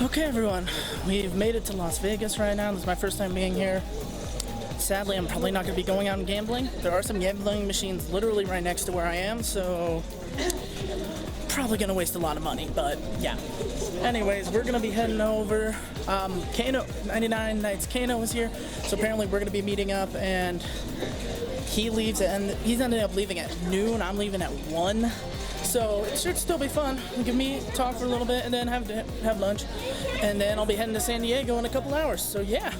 Okay, everyone, we've made it to Las Vegas right now. This is my first time being here. Sadly, I'm probably not going to be going out and gambling. There are some gambling machines literally right next to where I am, so probably going to waste a lot of money, but yeah. Anyways, we're going to be heading over. Kano, 99 Nights Kano is here, so apparently we're going to be meeting up, and he leaves, and he's ended up leaving at noon. I'm leaving at 1. So it should still be fun. Give me talk for a little bit and then have lunch, and then I'll be heading to San Diego in a couple hours. So yeah.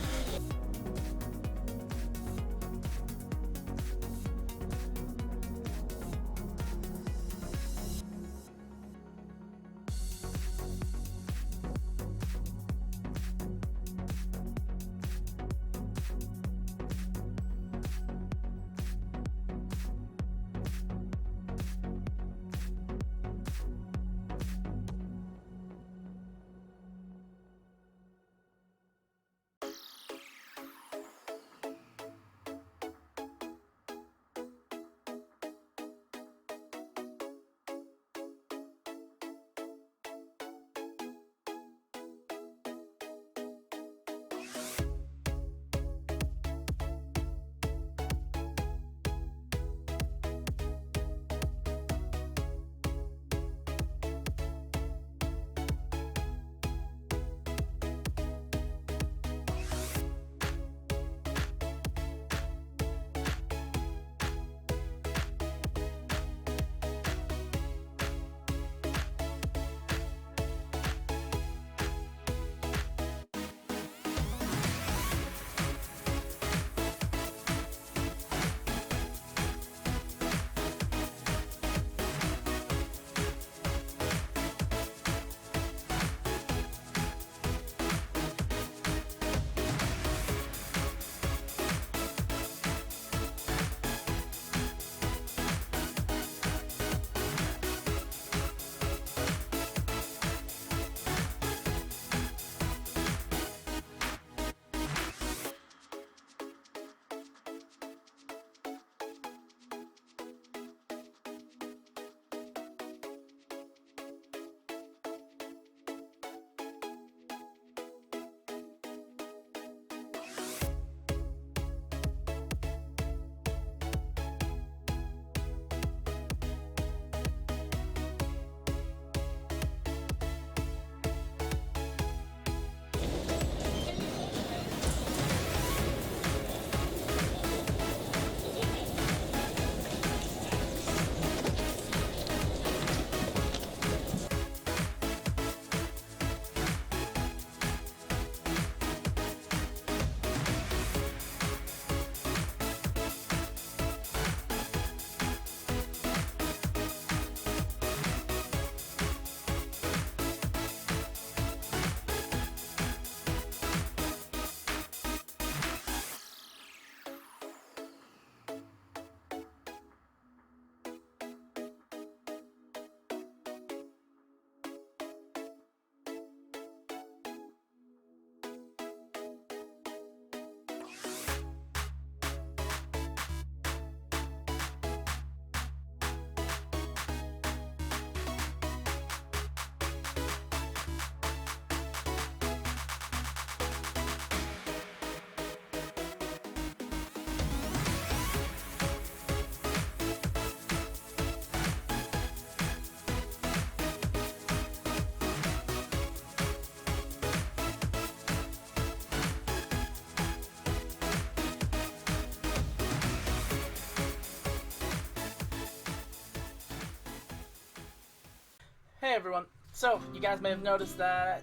Hey everyone, so you guys may have noticed that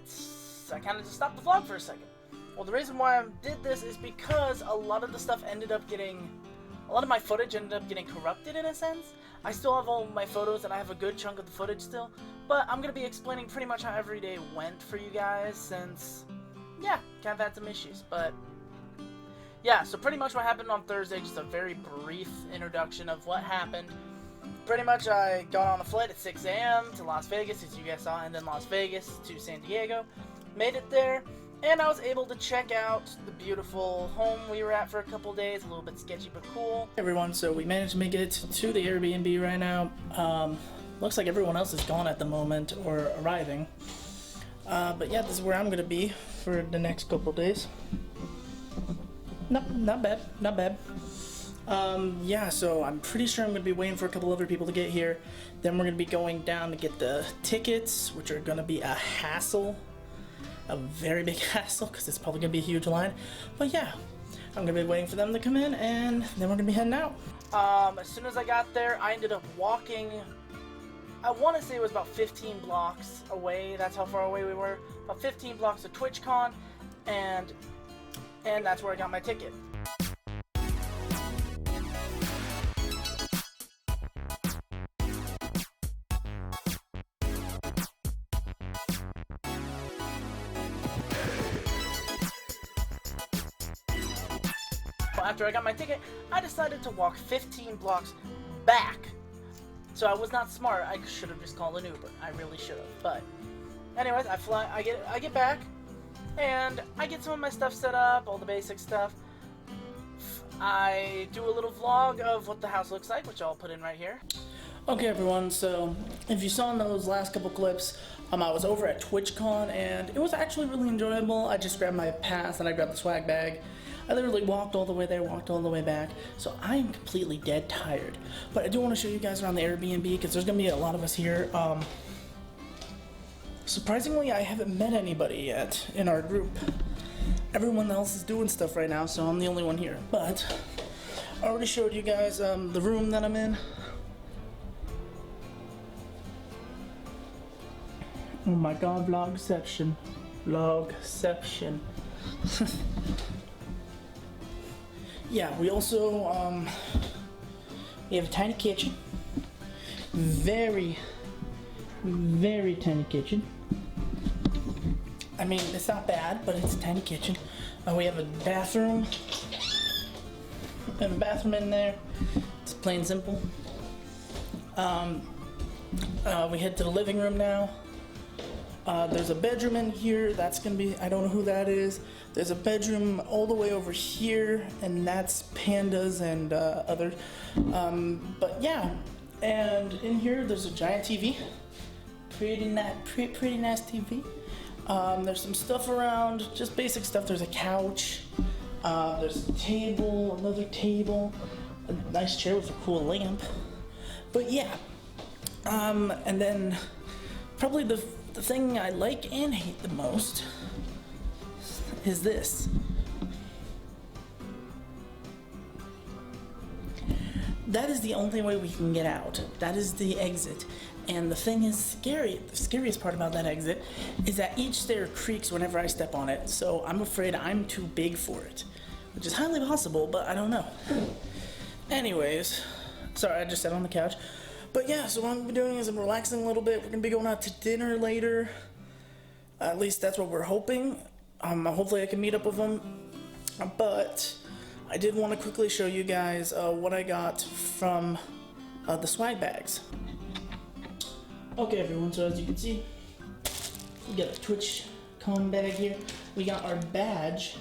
I kind of just stopped the vlog for a second. Well, the reason why I did this is because a lot of my footage ended up getting corrupted in a sense. I still have all of my photos and I have a good chunk of the footage still, but I'm going to be explaining pretty much how every day went for you guys since, yeah, kind of had some issues, but yeah, so pretty much what happened on Thursday, just a very brief introduction of what happened. Pretty much, I got on a flight at 6 a.m. to Las Vegas, as you guys saw, and then Las Vegas to San Diego. Made it there, and I was able to check out the beautiful home we were at for a couple days. A little bit sketchy, but cool. Hey everyone, so we managed to make it to the Airbnb right now. Looks like everyone else is gone at the moment, or arriving. But yeah, this is where I'm gonna be for the next couple days. Not bad, not bad. Yeah, so I'm pretty sure I'm gonna be waiting for a couple other people to get here. Then we're gonna be going down to get the tickets, which are gonna be a hassle. A very big hassle, because it's probably gonna be a huge line. But yeah, I'm gonna be waiting for them to come in, and then we're gonna be heading out. As soon as I got there, I ended up walking, I want to say it was about 15 blocks away. That's how far away we were. About 15 blocks to Twitchcon, and that's where I got my ticket. After I got my ticket, I decided to walk 15 blocks back. So I was not smart. I should have just called an Uber. I really should have. But anyways, I get back, and I get some of my stuff set up, all the basic stuff. I do a little vlog of what the house looks like, which I'll put in right here. Okay, everyone. So if you saw in those last couple clips, I was over at Twitchcon, and it was actually really enjoyable. I just grabbed my pass and I grabbed the swag bag. I literally walked all the way there, walked all the way back, so I am completely dead tired. But I do want to show you guys around the Airbnb, because there's going to be a lot of us here. Surprisingly, I haven't met anybody yet in our group. Everyone else is doing stuff right now, so I'm the only one here. But I already showed you guys the room that I'm in. Oh my god, vlogception. Vlogception. Yeah, we also, we have a tiny kitchen. Very, very tiny kitchen. I mean, it's not bad, but it's a tiny kitchen. We have a bathroom. We have a bathroom in there. It's plain simple. We head to the living room now. There's a bedroom in here. That's gonna be, I don't know who that is. There's a bedroom all the way over here, and that's Pandas and other. But yeah, and in here there's a giant TV. Pretty nice TV. There's some stuff around, just basic stuff. There's a couch. There's a table, another table, a nice chair with a cool lamp. But yeah, and then probably the thing I like and hate the most is this. That is the only way we can get out. That is the exit. And the thing is scary. The scariest part about that exit is that each stair creaks whenever I step on it. So I'm afraid I'm too big for it, which is highly possible, but I don't know. Anyways, sorry, I just sat on the couch. But yeah, so what I'm gonna be doing is I'm relaxing a little bit. We're gonna be going out to dinner later. At least that's what we're hoping. Hopefully I can meet up with them. But I did want to quickly show you guys what I got from the swag bags. Okay, everyone, so as you can see, we got a Twitchcon bag here. We got our badge,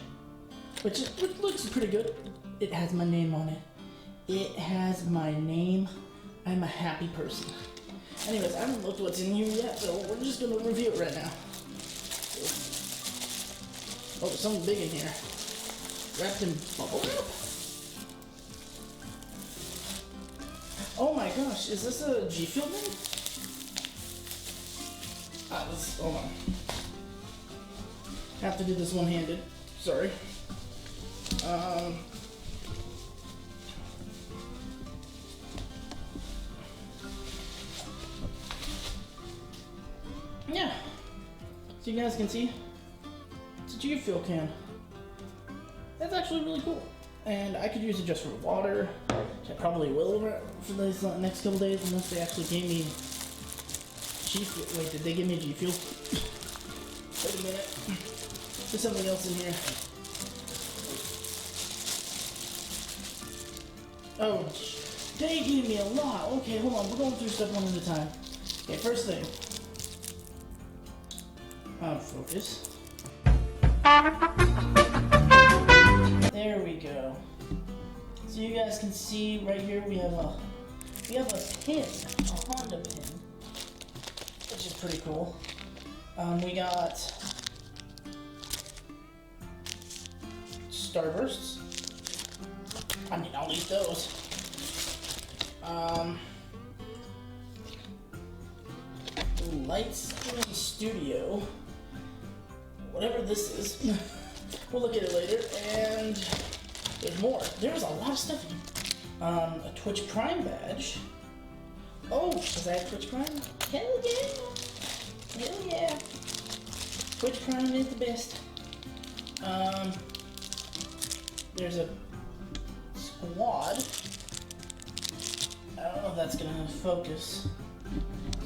which looks pretty good. It has my name on it. It has my name. I'm a happy person. Anyways, I haven't looked what's in here yet, so we're just gonna review it right now. Oh, there's something big in here. Wrapped in bubble wrap? Oh my gosh, is this a G Fuel thing? Hold on. I have to do this one-handed. Sorry. Yeah. So you guys can see, it's a G Fuel can. That's actually really cool. And I could use it just for water, which I probably will for these next couple days, unless they actually gave me G Fuel. Wait, did they give me G Fuel? Wait a minute. There's something else in here. Oh, they gave me a lot. Okay, hold on. We're going through stuff one at a time. Okay, first thing. Focus. There we go. So you guys can see right here we have a pin, a Honda pin, which is pretty cool. We got Starbursts. I mean, I'll eat those. Lights in Studio. Whatever this is. We'll look at it later. And there's more. There's a lot of stuff in here. A Twitch Prime badge. Oh, is that Twitch Prime? Hell yeah! Hell yeah! Twitch Prime is the best. There's a squad. I don't know if that's gonna focus.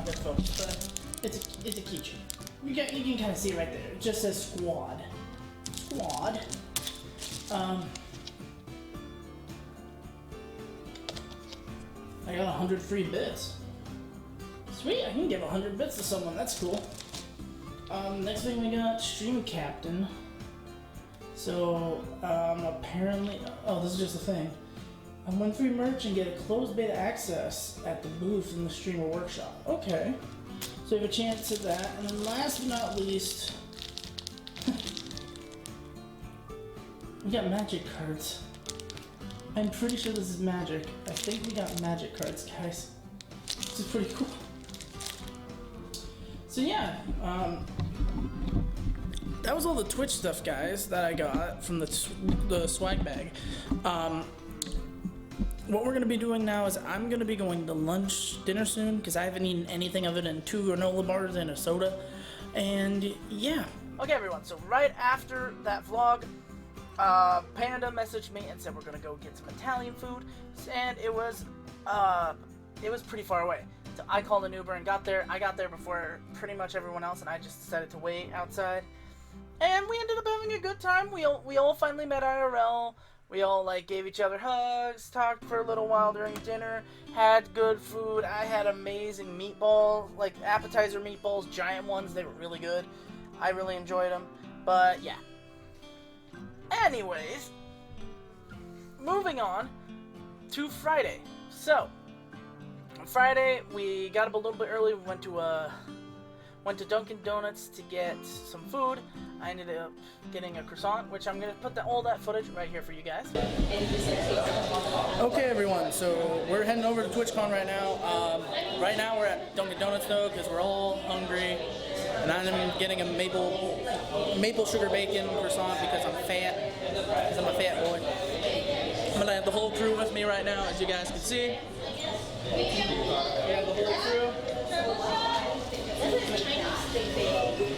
Good focus, but it's a keychain. You can kind of see it right there. It just says squad. Squad. I got 100 free bits. Sweet, I can give 100 bits to someone. That's cool. Next thing we got Stream Captain. So, apparently, oh, this is just a thing. Win free merch and get a closed beta access at the booth in the Streamer Workshop. Okay. So you have a chance at that. And then last but not least, we got magic cards. I'm pretty sure this is magic. I think we got magic cards, guys. This is pretty cool. So yeah, that was all the Twitch stuff, guys, that I got from the swag bag. What we're going to be doing now is I'm going to be going to lunch, dinner soon, because I haven't eaten anything other than 2 granola bars and a soda. And yeah. Okay, everyone, so right after that vlog, Panda messaged me and said we're going to go get some Italian food, and it was pretty far away. So I called an Uber and got there. I got there before pretty much everyone else, and I just decided to wait outside. And we ended up having a good time. We all finally met IRL. We all, like, gave each other hugs, talked for a little while during dinner, had good food. I had amazing meatballs, like, appetizer meatballs, giant ones. They were really good. I really enjoyed them. But, yeah. Anyways, moving on to Friday. So, on Friday, we got up a little bit early. We went to Dunkin' Donuts to get some food. I ended up getting a croissant, which I'm going to put all that footage right here for you guys. Okay, everyone, so we're heading over to Twitchcon right now. Right now we're at Dunkin' Donuts, though, because we're all hungry. And I'm getting a maple sugar bacon croissant because I'm fat, because I'm a fat boy. I'm going to have the whole crew with me right now, as you guys can see. We have the whole crew.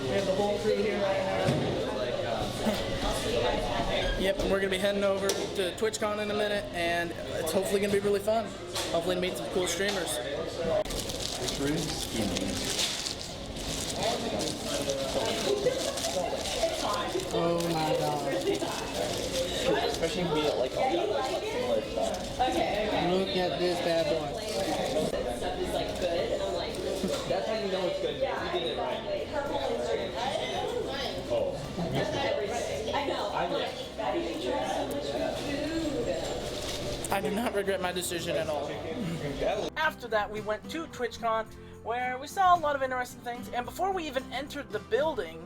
We have the whole crew here right now. Yep, and we're going to be heading over to TwitchCon in a minute, and it's hopefully going to be really fun. Hopefully meet some cool streamers. Oh my god. Especially me at like all that. Okay. Look at this bad boy. Stuff is like good, and I'm like, that's how you know it's good. You did it right. Oh. I know. I do not regret my decision at all. After that, we went to TwitchCon, where we saw a lot of interesting things. And before we even entered the building,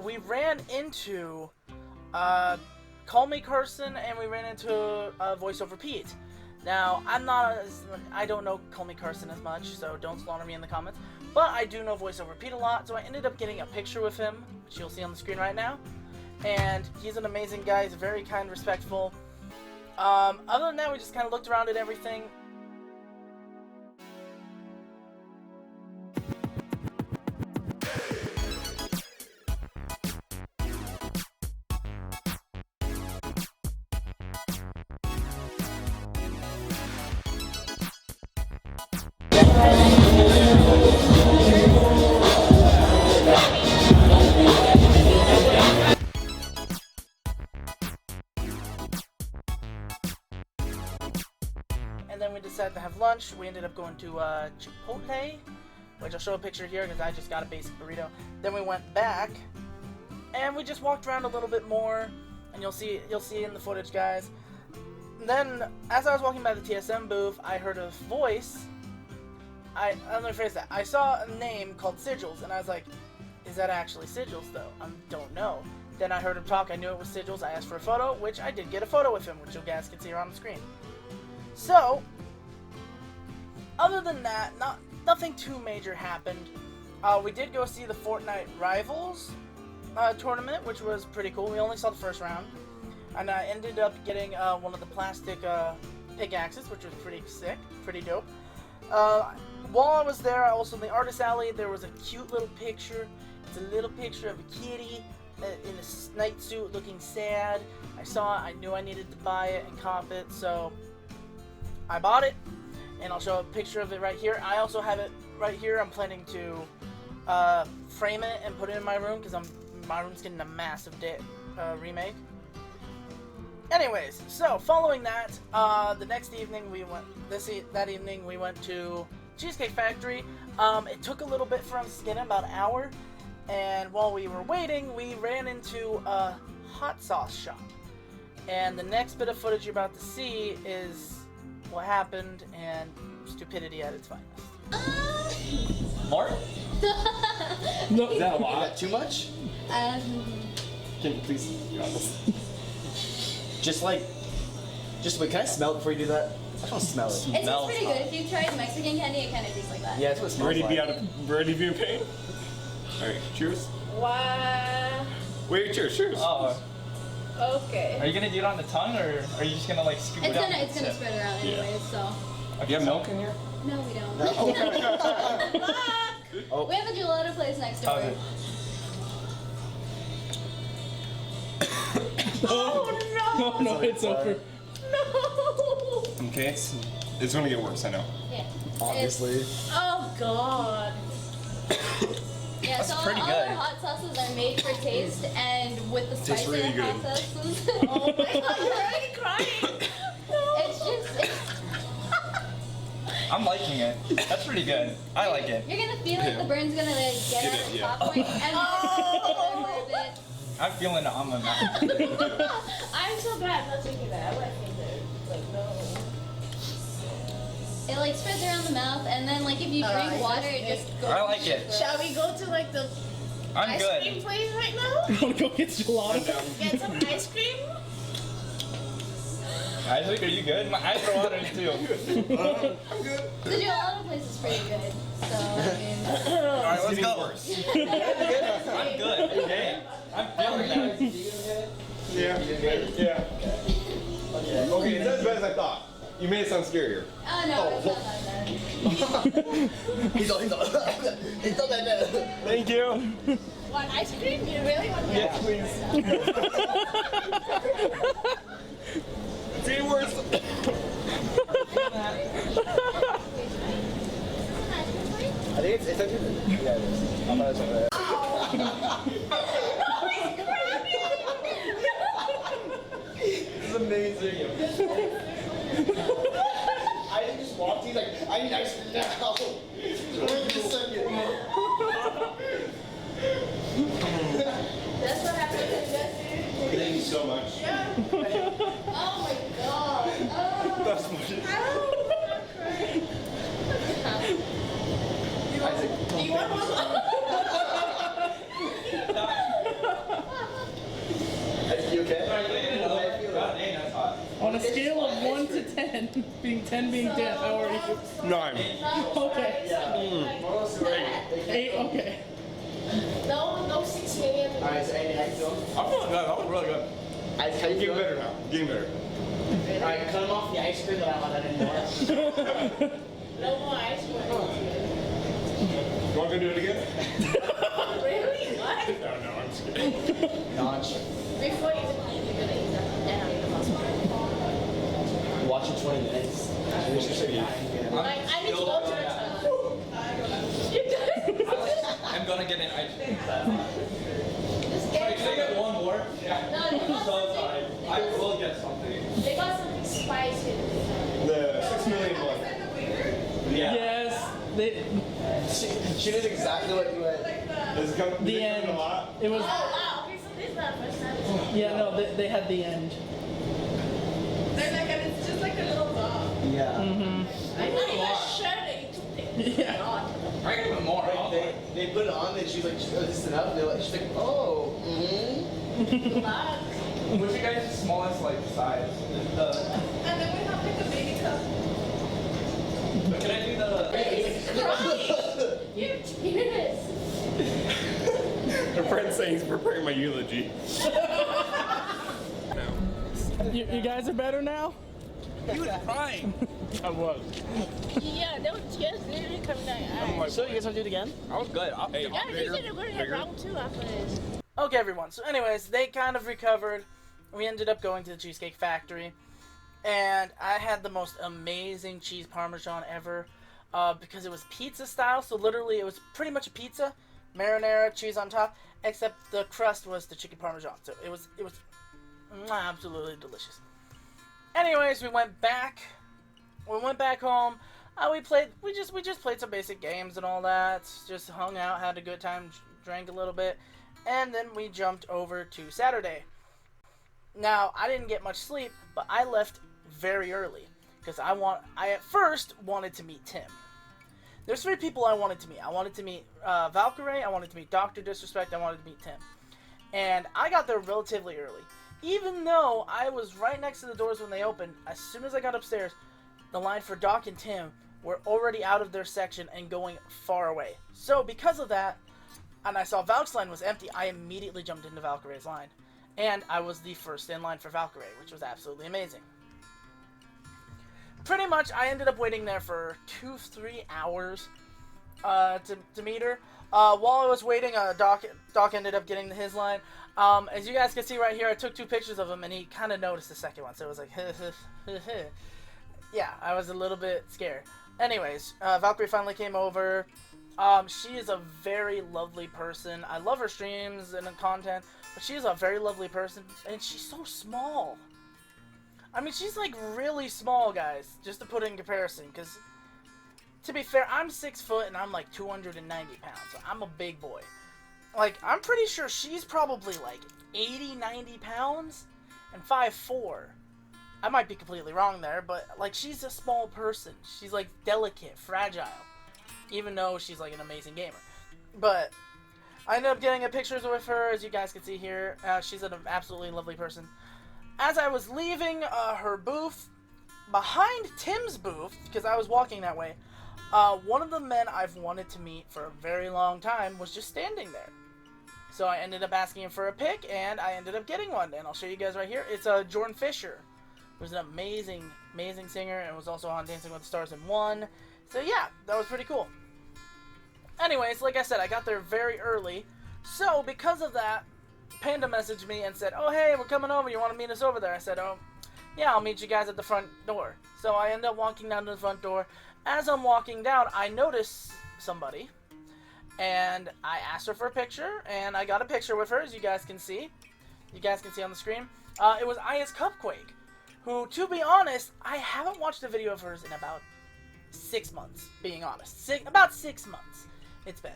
we ran into Call Me Carson, and we ran into VoiceOver Pete. Now, I don't know Call Me Carson as much, so don't slaughter me in the comments. But I do know VoiceOver Pete a lot, so I ended up getting a picture with him, which you'll see on the screen right now. And he's an amazing guy. He's very kind, respectful. Other than that, we just kind of looked around at everything. And then we decided to have lunch. We ended up going to Chipotle, which I'll show a picture here because I just got a basic burrito. Then we went back, and we just walked around a little bit more, and you'll see in the footage, guys. And then, as I was walking by the TSM booth, I heard a voice. Let me phrase that. I saw a name called Sigils, and I was like, is that actually sigils though? I don't know. Then I heard him talk, I knew it was sigils, I asked for a photo, which I did get a photo with him, which you guys can see here on the screen. So, other than that, nothing too major happened. We did go see the Fortnite Rivals tournament, which was pretty cool. We only saw the first round. And I ended up getting one of the plastic pickaxes, which was pretty sick, pretty dope. While I was there, also in the artist alley, there was a cute little picture. It's a little picture of a kitty in a night suit looking sad. I saw it, I knew I needed to buy it and cop it, so I bought it. And I'll show a picture of it right here. I also have it right here. I'm planning to frame it and put it in my room because my room's getting a massive remake. Anyways, so following that, the next evening that evening we went to Cheesecake Factory. It took a little bit for us to get in, about an hour, and while we were waiting, we ran into a hot sauce shop. And the next bit of footage you're about to see is what happened and stupidity at its finest. More? No, Is that a is lot? that too much? Can you please be honest? Just wait, can I smell it before you do that? I just want to smell it. It tastes pretty good. If you've tried Mexican candy, it kind of tastes like that. Yeah, it's what it smells Ready to be like. ready to be in pain? Alright, cheers. Wow. Wait, cheers. Oh, Okay. are you gonna do it on the tongue, or are you just gonna like scoop it out? It's gonna spread around anyways, so. Do you have milk in here? No, we don't. Oh. We have a gelato place next door. Okay. Oh No, it's over. no! Okay, it's gonna get worse, I know. Yeah. Obviously. Oh god. Yeah, That's so pretty all good. our hot sauces are made for taste, and with the spice Tastes really in hot good. sauces, Oh my god, you're already crying. No. it's I'm liking it. That's pretty good. I like it. you're gonna feel like the burn's gonna like get Get at it, the yeah. top point, and Oh. a bit. I'm feeling it on my mouth. I'm so bad at not taking that. I like it. Like, no. It like spreads around the mouth, and then like if you drink I water, just- it just goes. I like it. Shall we go to like the I'm ice good. cream place right now? You wanna go get gelato? Get some ice cream? Isaac, are you good? My eyes are watering too. I'm good. The gelato place is pretty good, so I mean. Alright, let's It's go. getting worse. I'm good. Okay. I'm feeling that. Yeah. Okay, it's not as bad as I thought. You made it sound scarier. Oh no, it's not that bad. He's all that bad. Thank you. Want ice cream? You really want Yes, please. It's getting worse. I think it's actually. Yeah, it is. I'm gonna This is amazing. I just walked. He's like, I need ice cream now. Wait a second. That's what happened to Jesse. Thank you so much. Oh my god. Oh. That's funny. Do you want one? You okay? On a scale of 1 to 10, being 10 being dead, how are you? 9. Okay. 8, okay. No 6 million. Alright, so Andy, how you feeling? I'm feeling good. I'm really good. Isaac, how you Getting feeling? better now. Getting better. Alright, cut him off the ice cream, but I don't want that anymore. No more ice cream. You want to go do it again? Really? What? No, I'm just kidding. Notch. Before you eat, you're gonna eat that. Then I'm gonna pass by. Watch in 20 minutes. I wish you should be. Like, I need to go to the toilet. You guys. I'm gonna get an ice cream. Just get Can I get one more? Yeah. No, they got So something. sorry. I will get something. They got something spicy. The 6 million one. Yeah. Yes, they, She did exactly what you went. Does it come, did the it come end. in a lot? It was, Oh wow. Okay, so this is not the first time. yeah, no, they had the end. They're like, it's just like a little dog. Yeah. Mm-hmm. I'm not even sure that you took it. Yeah. I get even more. They put it on, and she's like, "This is enough." She's like, "Oh, Relax. What's your guys' smallest like size? And then we have like a baby cup. But can I do the? You cheers. Her friend's saying he's preparing my eulogy. You guys are better now? He was crying. I was. Yeah, those tears literally coming out your eyes. So you guys want to do it again?" I was good. Hey, Yeah, he said we're gonna have round 2 after this. Okay, everyone. So, anyways, they kind of recovered. We ended up going to the Cheesecake Factory, and I had the most amazing cheese parmesan ever, because it was pizza style. So literally, it was pretty much a pizza, marinara, cheese on top, except the crust was the chicken parmesan. So it was absolutely delicious. Anyways, we went back. We went back home. We just played some basic games and all that. Just hung out, had a good time, drank a little bit. And then we jumped over to Saturday. Now, I didn't get much sleep, but I left very early. Because I at first wanted to meet Tim. There's 3 people I wanted to meet. I wanted to meet Valkyrie, I wanted to meet Dr. Disrespect, I wanted to meet Tim. And I got there relatively early. Even though I was right next to the doors when they opened, as soon as I got upstairs, the line for Doc and Tim were already out of their section and going far away. So, because of that, and I saw Valk's line was empty, I immediately jumped into Valkyrie's line. And I was the first in line for Valkyrie, which was absolutely amazing. Pretty much, I ended up waiting there for 2-3 hours to meet her. While I was waiting, Doc ended up getting his line. As you guys can see right here, I took 2 pictures of him, and he kind of noticed the second one, so it was like, yeah, I was a little bit scared. Anyways, Valkyrie finally came over. She is a very lovely person. I love her streams and content, but she is a very lovely person, and she's so small. I mean, she's like really small, guys, just to put it in comparison, because to be fair, I'm 6 foot and I'm like 290 pounds, so I'm a big boy. Like, I'm pretty sure she's probably like 80-90 pounds and 5'4". I might be completely wrong there, but like, she's a small person. She's like delicate, fragile, even though she's like an amazing gamer. But I ended up getting a pictures with her, as you guys can see here. She's an absolutely lovely person. As I was leaving her booth, behind Tim's booth, because I was walking that way, one of the men I've wanted to meet for a very long time was just standing there. So I ended up asking him for a pic, and I ended up getting one. And I'll show you guys right here. It's Jordan Fisher, who's an amazing, amazing singer, and was also on Dancing with the Stars and won. So yeah, that was pretty cool. Anyways, like I said, I got there very early. So because of that, Panda messaged me and said, "Oh, hey, we're coming over. You want to meet us over there?" I said, "Oh, yeah, I'll meet you guys at the front door." So I ended up walking down to the front door. As I'm walking down, I noticed somebody, and I asked her for a picture, and I got a picture with her, as you guys can see. You guys can see on the screen. It was Aya's Cupquake, who, to be honest, I haven't watched a video of hers in about 6 months, being honest. About 6 months it's been.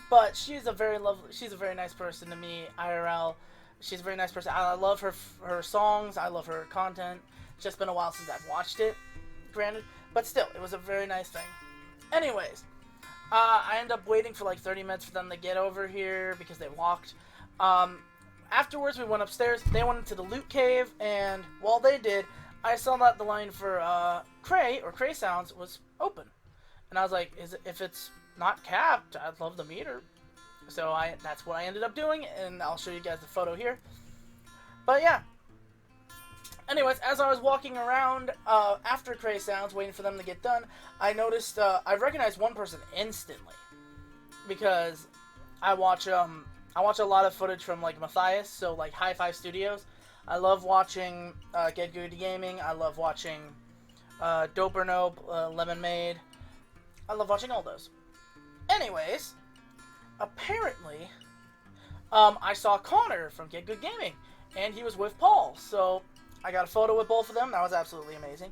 But she's a very nice person to me, IRL. She's a very nice person. I love her songs. I love her content. It's just been a while since I've watched it, granted. But still, it was a very nice thing. Anyways, I ended up waiting for like 30 minutes for them to get over here because they walked. Afterwards, we went upstairs. They went into the loot cave, and while they did, I saw that the line for Cray Sounds was open. And I was like, if it's not capped, I'd love to meet her. So that's what I ended up doing, and I'll show you guys the photo here. But yeah. Anyways, as I was walking around after Cray Sounds, waiting for them to get done, I noticed I recognized one person instantly because I watch a lot of footage from like Matthias, so like High Five Studios. I love watching Get Good Gaming. I love watching Dope or Nope, Lemon Made. I love watching all those. Anyways, apparently, I saw Connor from Get Good Gaming, and he was with Paul, so I got a photo with both of them. That was absolutely amazing.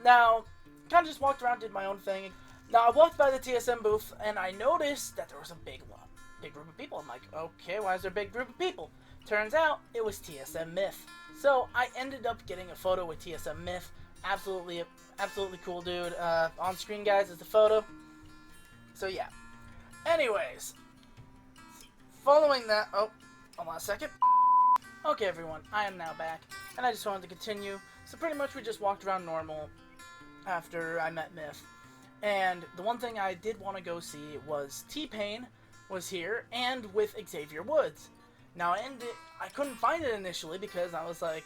Now, kind of just walked around, did my own thing. Now, I walked by the TSM booth, and I noticed that there was a big group of people. I'm like, okay, why is there a big group of people? Turns out, it was TSM Myth. So, I ended up getting a photo with TSM Myth. Absolutely cool dude. On screen, guys, is the photo. So yeah. Anyways, following that, oh, hold on a second. Okay, everyone, I am now back, and I just wanted to continue. So pretty much we just walked around normal after I met Myth. And the one thing I did want to go see was T-Pain was here, and with Xavier Woods. Now, I couldn't find it initially because I was like,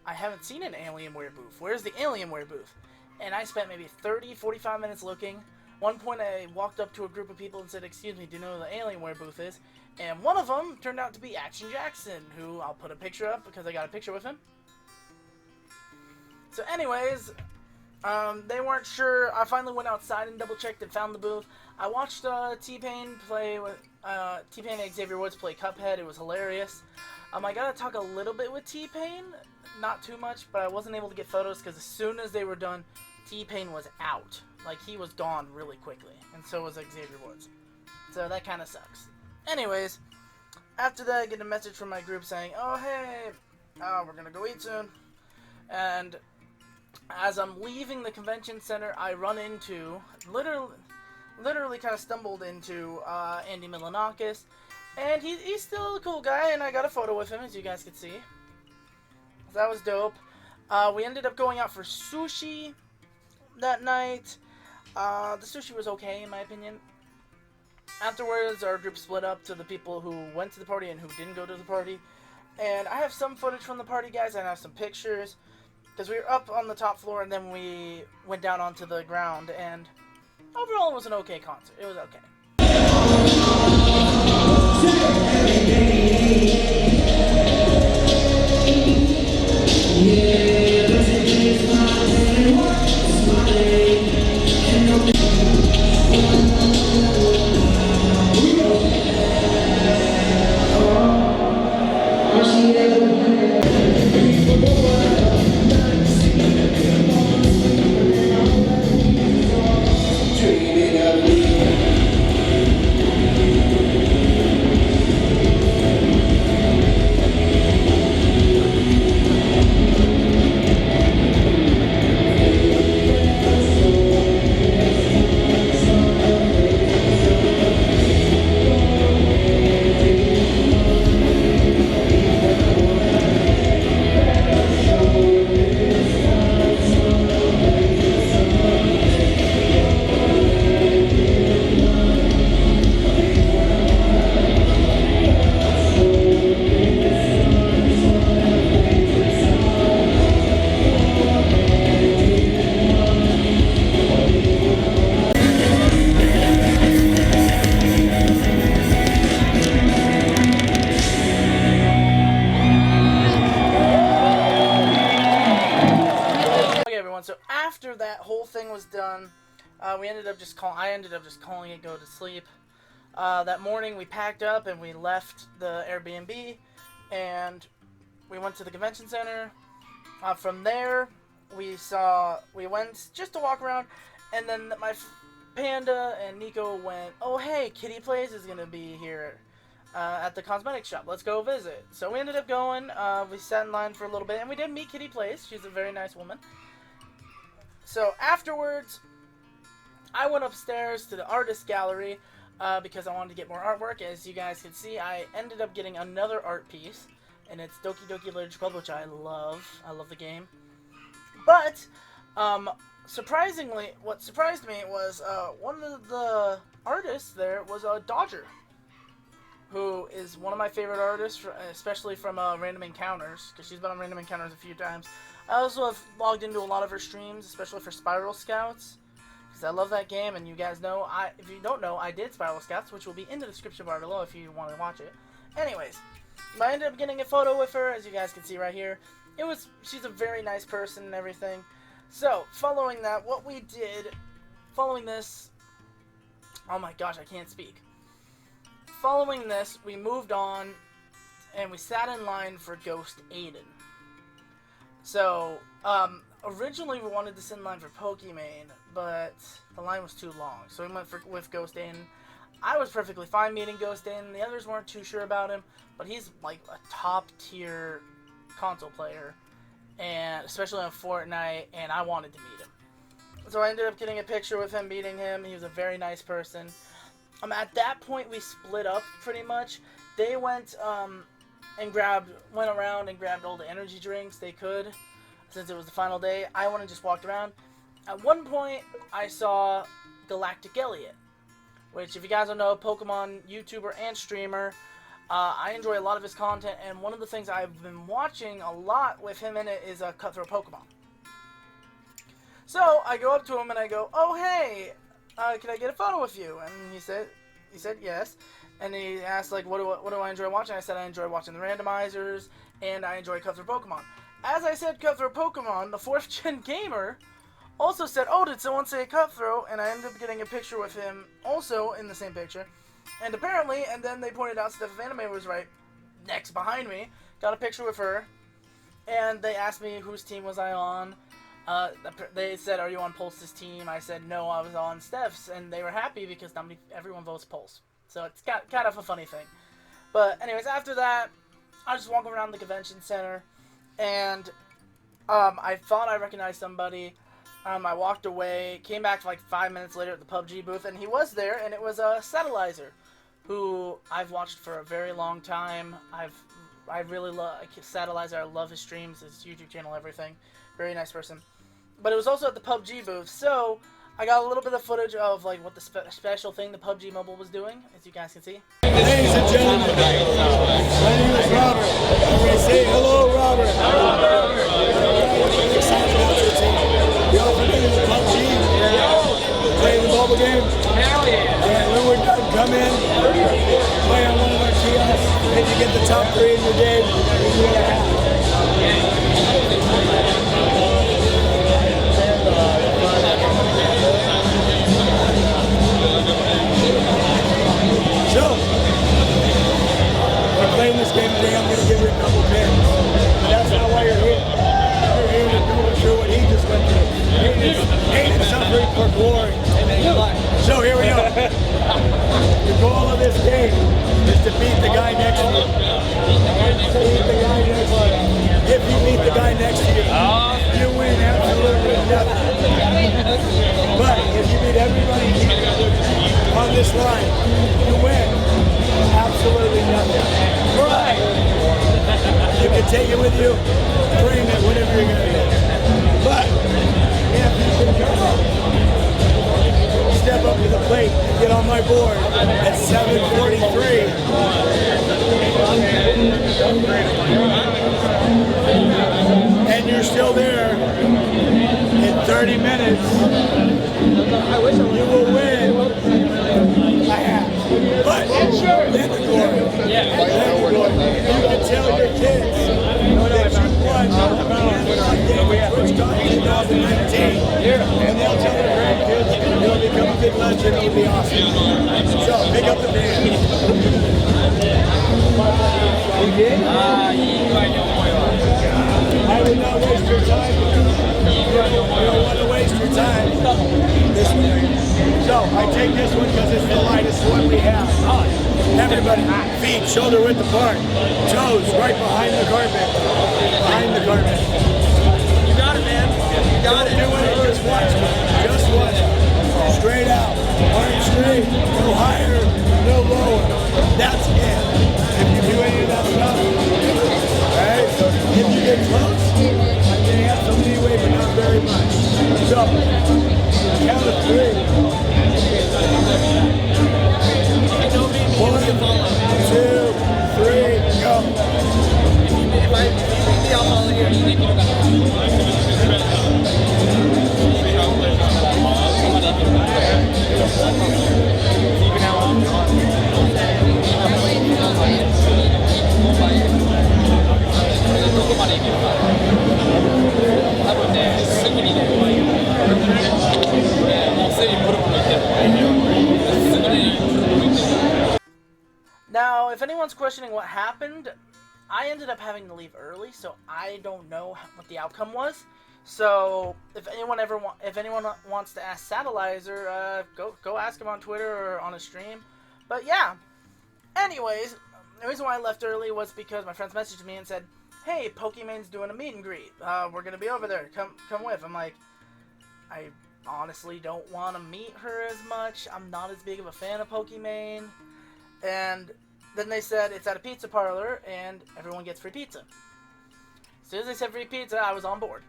I haven't seen an Alienware booth. Where's the Alienware booth? And I spent maybe 30, 45 minutes looking. One point I walked up to a group of people and said, excuse me, do you know who the Alienware booth is? And one of them turned out to be Action Jackson, who I'll put a picture up because I got a picture with him. So anyways, they weren't sure. I finally went outside and double checked and found the booth. I watched T-Pain play with T-Pain and Xavier Woods play Cuphead. It was hilarious. I gotta talk a little bit with T-Pain, not too much, but I wasn't able to get photos because as soon as they were done, T-Pain was out. Like, he was gone really quickly, and so was Xavier Woods. So that kind of sucks. Anyways, after that, I get a message from my group saying, oh, hey, we're gonna go eat soon. And as I'm leaving the convention center, I run into, literally kind of stumbled into Andy Milanakis. And he's still a cool guy, and I got a photo with him, as you guys can see. So that was dope. We ended up going out for sushi that night. The sushi was okay, in my opinion. Afterwards, our group split up to the people who went to the party and who didn't go to the party. And I have some footage from the party, guys, and I have some pictures. Because we were up on the top floor, and then we went down onto the ground, and overall, it was an okay concert. It was okay. So after that whole thing was done, I ended up just calling it go to sleep. That morning we packed up and we left the Airbnb and we went to the convention center. From there we went just to walk around, and then my Panda and Nico went, oh hey, Kitty Plays is gonna be here at the cosmetic shop, let's go visit. So we ended up going. We sat in line for a little bit and we did meet Kitty Plays. She's a very nice woman. So afterwards, I went upstairs to the artist gallery because I wanted to get more artwork. As you guys can see, I ended up getting another art piece, and it's Doki Doki Literature Club, which I love. I love the game. But, surprisingly, what surprised me was one of the artists there was a Dodger, who is one of my favorite artists, especially from Random Encounters, because she's been on Random Encounters a few times. I also have logged into a lot of her streams, especially for Spiral Scouts, because I love that game, and you guys know, if you don't know, I did Spiral Scouts, which will be in the description bar below if you want to watch it. Anyways, I ended up getting a photo with her, as you guys can see right here. She's a very nice person and everything. So, following that, what we did, following this, oh my gosh, I can't speak. Following this, we moved on, and we sat in line for Ghost Aiden. So, originally we wanted to sit in line for Pokimane, but the line was too long, so we went with Ghost Aiden. I was perfectly fine meeting Ghost Aiden. The others weren't too sure about him, but he's like a top-tier console player, and especially on Fortnite, and I wanted to meet him. So I ended up getting a picture with him, meeting him. He was a very nice person. At that point, we split up pretty much. They went and went around and grabbed all the energy drinks they could, since it was the final day. I went and just walked around. At one point, I saw Galactic Elliot, which, if you guys don't know, Pokemon YouTuber and streamer. I enjoy a lot of his content, and one of the things I've been watching a lot with him in it is Cutthroat Pokemon. So I go up to him and I go, "Oh hey, can I get a photo with you?" And he said yes. And he asked, like, what do I enjoy watching? I said I enjoy watching the randomizers, and I enjoy Cutthroat Pokemon. As I said Cutthroat Pokemon, the 4th Gen gamer also said, "Oh, did someone say Cutthroat?" And I ended up getting a picture with him also in the same picture. And apparently, and then they pointed out Steph of Anime was right next behind me. Got a picture with her. And they asked me whose team was I on. They said, "Are you on Pulse's team?" I said, "No, I was on Steph's." And they were happy because everyone votes Pulse. So it's kind of a funny thing. But anyways, after that, I was just walking around the convention center. And I thought I recognized somebody. I walked away, came back like 5 minutes later at the PUBG booth, and he was there, and it was Absolutezero, who I've watched for a very long time. I really love Absolutezero. I love his streams, his YouTube channel, everything. Very nice person. But it was also at the PUBG booth, so I got a little bit of footage of like what the special thing the PUBG Mobile was doing, as you guys can see. Ladies and gentlemen, my name is Robert. I'm going to say hello, Robert. I'm excited about your team. You all familiar with PUBG? Playing the mobile game? Hell yeah. Alright, when we're done, come in, play on one of our kiosks. If you get the top 3 in your game, you get a hat. So, we're playing this game today. I'm going to give you a couple pins. But that's not why you're here. You're here to go through what he just went through. Pain and suffering for glory. So here we go. The goal of this game is to beat the guy next to you. If you beat the guy next to you, you win absolutely nothing. But if you beat everybody on this line, you win absolutely nothing. Right. You can take it with you, frame it, whatever you're going to do. But if you can come up, step up to the plate and get on my board at 7:43. And you're still there in 30 minutes, you will win a hat. But then the glory. You can tell your kids that you won Twitchcon 2019. And they'll tell their grandkids you'll become a big legend. It'll be awesome. So pick up the band. I would not waste your time. You don't want to waste your time. This one. So I take this one because it's the lightest one we have. Everybody, feet shoulder width apart, toes right behind the carpet. Behind the carpet. You got it, man. You got it. Do it. Just watch me. Just watch me. Straight out. Arms straight. No higher. No lower. That's it. If you do any of that stuff, alright? If you get close, I may have some leeway, but not very much. So, count of 3. 1, 2, 3, go. If I beat me, I'll follow Now, if anyone's questioning what happened, I ended up having to leave early, so I don't know what the outcome was. So, if anyone wants to ask Absolutezero, go ask him on Twitter or on a stream. But yeah. Anyways, the reason why I left early was because my friends messaged me and said, "Hey, Pokemon's doing a meet and greet. We're gonna be over there. Come with." I'm like, I honestly don't want to meet her as much. I'm not as big of a fan of Pokimane. And then they said it's at a pizza parlor and everyone gets free pizza. As soon as they said free pizza, I was on board.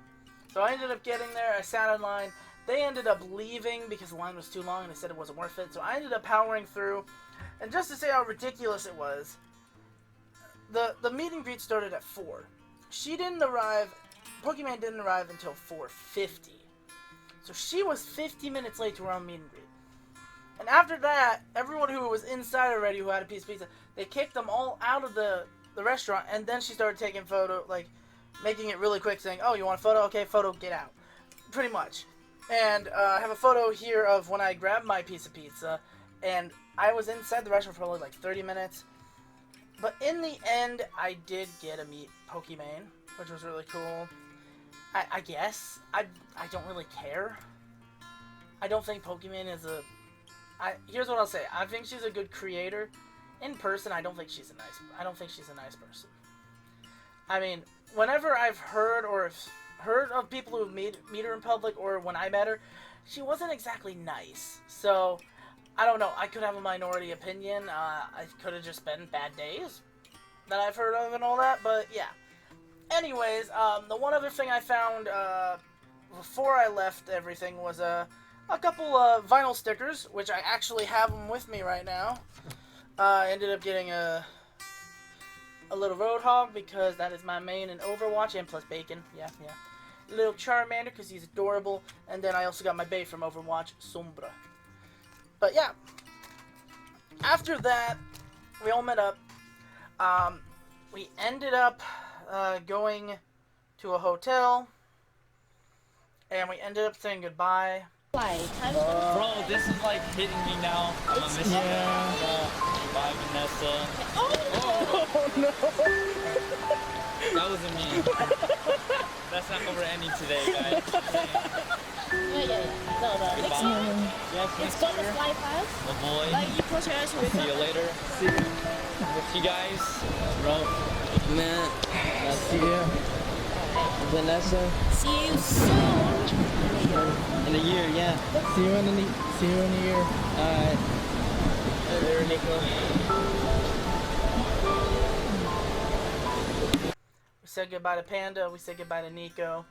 So I ended up getting there. I sat in line. They ended up leaving because the line was too long and they said it wasn't worth it. So I ended up powering through. And just to say how ridiculous it was, the meet and greet started at 4. She didn't arrive, Pokimane didn't arrive until 4:50. So she was 50 minutes late to her own meet and greet. And after that, everyone who was inside already who had a piece of pizza, they kicked them all out of the restaurant, and then she started taking photo, like, making it really quick, saying, oh, you want a photo? Okay, photo, get out. Pretty much. And I have a photo here of when I grabbed my piece of pizza, and I was inside the restaurant for only like 30 minutes. But in the end, I did get to meet Pokimane, which was really cool. I guess. I don't really care. I don't think Pokimane is a... here's what I'll say. I think she's a good creator. In person, I don't think she's a nice person. I mean, whenever I've heard of people who meet her in public, or when I met her, she wasn't exactly nice. So, I don't know. I could have a minority opinion. I could have just been bad days that I've heard of and all that, but yeah. Anyways, the one other thing I found before I left everything was a couple of vinyl stickers, which I actually have them with me right now. I ended up getting a little Roadhog because that is my main in Overwatch, and plus Bacon, yeah. Little Charmander because he's adorable, and then I also got my bae from Overwatch, Sombra. But yeah, after that, we all met up. We ended up going to a hotel, and we ended up saying goodbye. Bro, this is like hitting me now. I'm gonna miss you. Bye, Vanessa. Oh no! That wasn't me. That's not how we're ending today, guys. Yeah. No. Next time, Yes, it's gonna fly past. Oh boy. Like you push her to See you later. With you guys, bro. Man, I'll see you. Vanessa. See you soon. In a year, yeah. See you in a year. Alright. Later, Nico. We said goodbye to Panda, we said goodbye to Nico.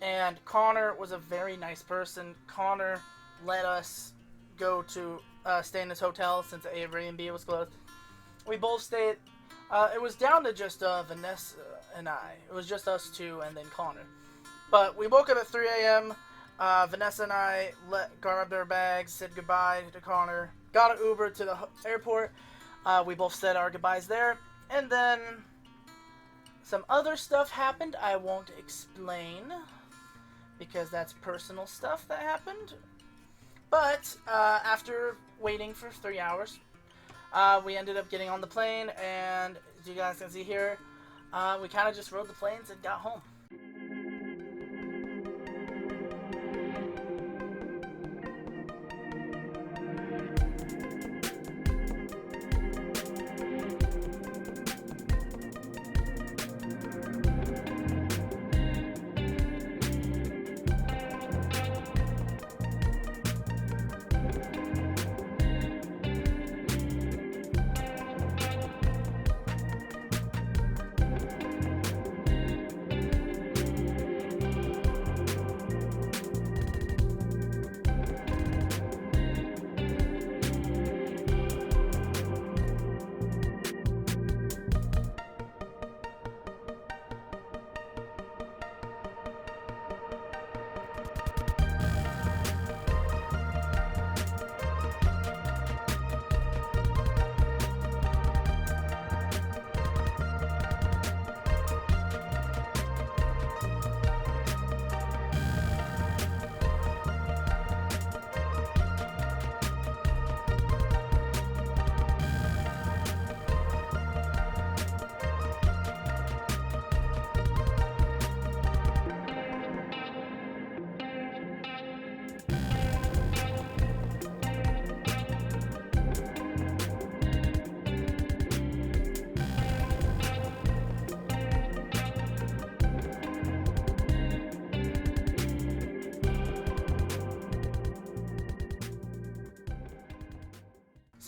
And Connor was a very nice person. Connor let us go to stay in this hotel since the Airbnb was closed. We both stayed. It was down to just Vanessa and I. It was just us two and then Connor. But we woke up at 3 a.m. Vanessa and I grabbed our bags, said goodbye to Connor, got an Uber to the airport. We both said our goodbyes there. And then some other stuff happened I won't explain because that's personal stuff that happened. But after waiting for 3 hours, we ended up getting on the plane, and as you guys can see here, we kind of just rode the planes and got home.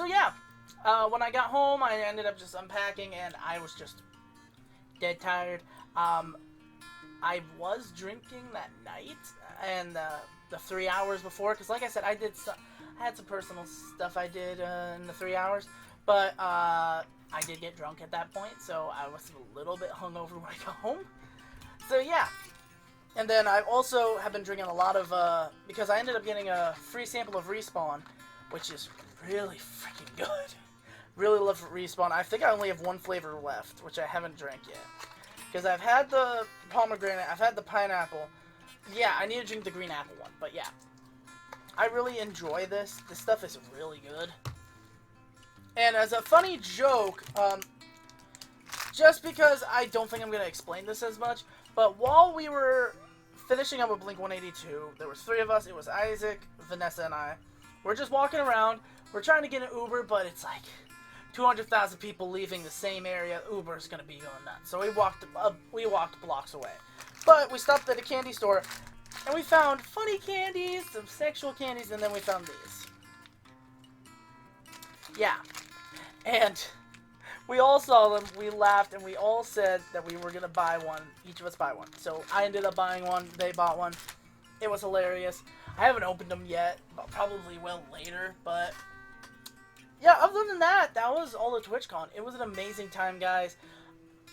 So yeah, when I got home, I ended up just unpacking, and I was just dead tired. I was drinking that night, and the 3 hours before, because like I said, I had some personal stuff I did in the 3 hours, but I did get drunk at that point, so I was a little bit hungover when I got home. So yeah. And then I also have been drinking a lot of, because I ended up getting a free sample of Respawn, which is really freaking good. Really love Respawn. I think I only have one flavor left, which I haven't drank yet. Because I've had the pomegranate, I've had the pineapple. Yeah, I need to drink the green apple one, but yeah. I really enjoy this. This stuff is really good. And as a funny joke, just because I don't think I'm going to explain this as much, but while we were finishing up with Blink-182, there was 3 of us. It was Isaac, Vanessa, and I. We're just walking around. We're trying to get an Uber, but it's like 200,000 people leaving the same area. Uber's going to be going nuts. So we walked blocks away. But we stopped at a candy store, and we found funny candies, some sexual candies, and then we found these. Yeah. And we all saw them, we laughed, and we all said that we were going to buy one. Each of us buy one. So I ended up buying one. They bought one. It was hilarious. I haven't opened them yet, but probably will later. But yeah, other than that, that was all the TwitchCon. It was an amazing time, guys.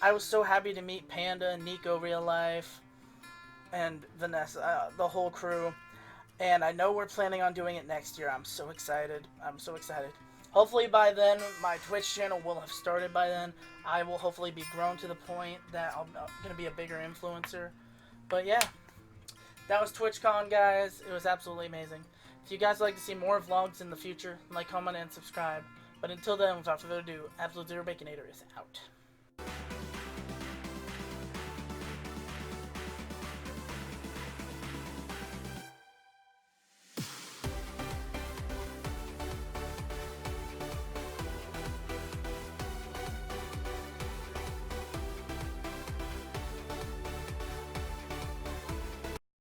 I was so happy to meet Panda and Nico real life and Vanessa, the whole crew. And I know we're planning on doing it next year. I'm so excited. I'm so excited. Hopefully by then, my Twitch channel will have started by then. I will hopefully be grown to the point that I'm going to be a bigger influencer. But yeah, that was TwitchCon, guys. It was absolutely amazing. If you guys would like to see more vlogs in the future, like, comment, and subscribe. But until then, without further ado, Absolutezero Baconator is out.